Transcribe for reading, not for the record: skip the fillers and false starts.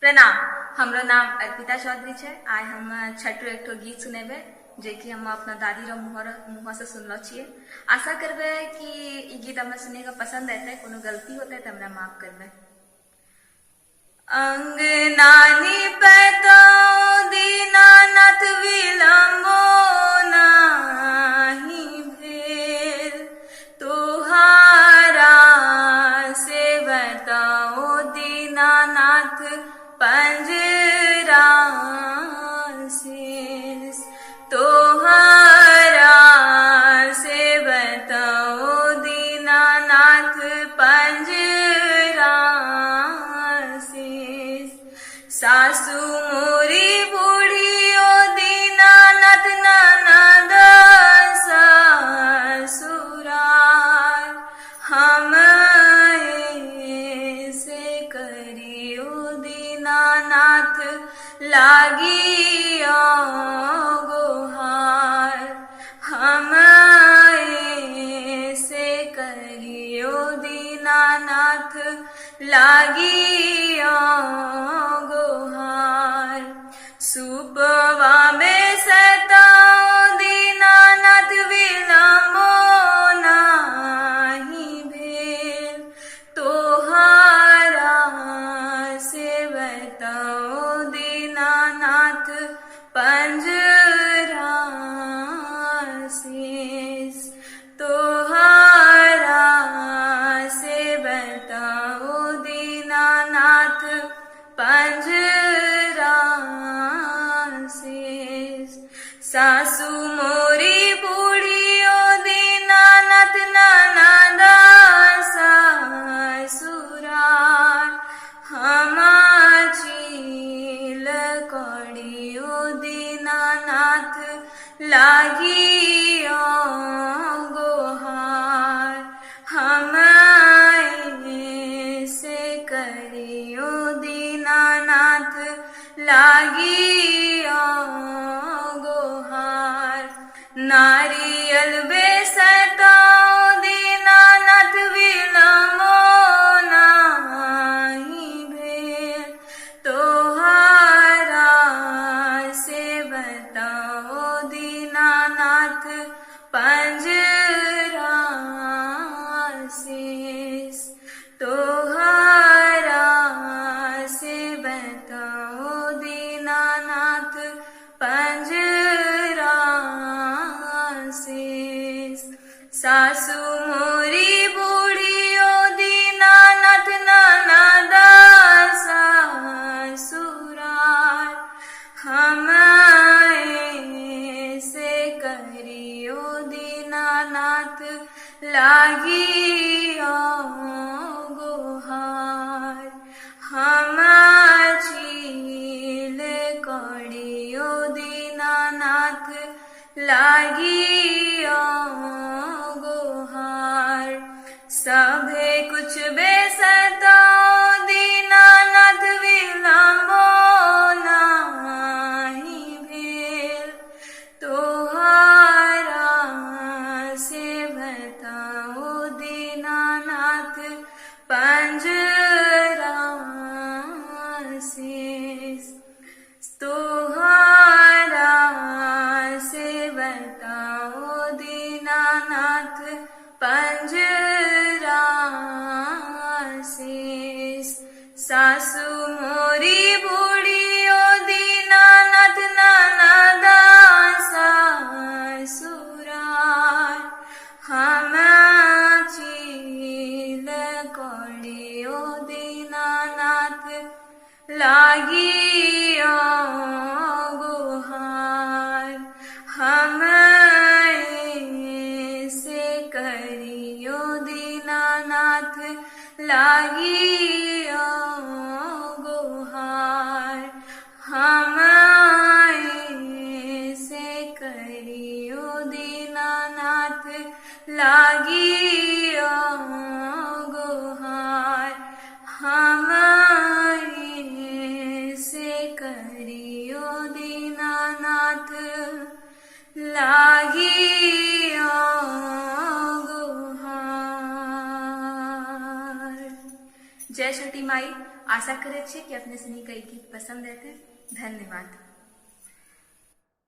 प्रणाम। हमरो नाम अर्पिता चौधरी है। आज हम छठो एक गीत सुनेबे जे कि हम अपना दादी रो मुँह से सुनलो छिए। आशा करबे कि ई गीत हमें सुने का पसंद आते। कोनो गलती होते तो हमरा माफ करबे। अंगनानी पैतो दीनानाथ विलंबो नाही भेल, तोहारा से बताओ दीनानाथ पंजरा शेष, तोहारा से बताओ दीनानाथ पंजरा शेष। सासू मोरी बूढ़ी ओ दीनानाथ ननद ससुराल, हम से करियो दीनानाथ लागियो गोहार, हम से करियो दीनानाथ लागियो गोहार। सुपवा में सताओ दीनानाथ विलंबो नाही भेल, तोहारा से बताओ दीनानाथ पंजरा शेष, तोहारा से बताओ दीनानाथ पंजरा शेष। सासू मोरी बूढ़ी ओ दीनानाथ ननद ससुराल, हम चील कड़ियो दीनानाथ लागियो गोहार, हम से करियो दीनानाथ लागियो गोहार। नारियल बेसतो दीनानाथ विलंबो नाही भेल, तोहारा से बताओ दीनानाथ पंजरा शेष, तोहारा से बताओ दीनानाथ पंजरा शेष। सासू मोरी बूढ़ी ओ दीनानाथ ननद ससुराल, हम से करियो दीनानाथ लागियो गोहार, हम चील कड़ियो दीनानाथ लागियो गोहार। सभे कुछ बेसतो दीनानाथ विलंबो नाही भेल, तोहारा से बताओ दीनानाथ पंजरा शेष, तोहारा से बताओ दीनानाथ पंजरा शेष। सासू मोरी बूढ़ी ओ दीनानाथ ननद ससुराल, हम चील कड़ियो दीनानाथ लागियो गोहार, हम से करियो दीनानाथ लागियो गोहार, हम से करियो दीनानाथ लागियो गोहार, हम से करियो दीनानाथ लागियो गोहार। जय छठी माई। आशा करे छियै कि अपने सनी के ई गीत पसंद एतै। धन्यवाद।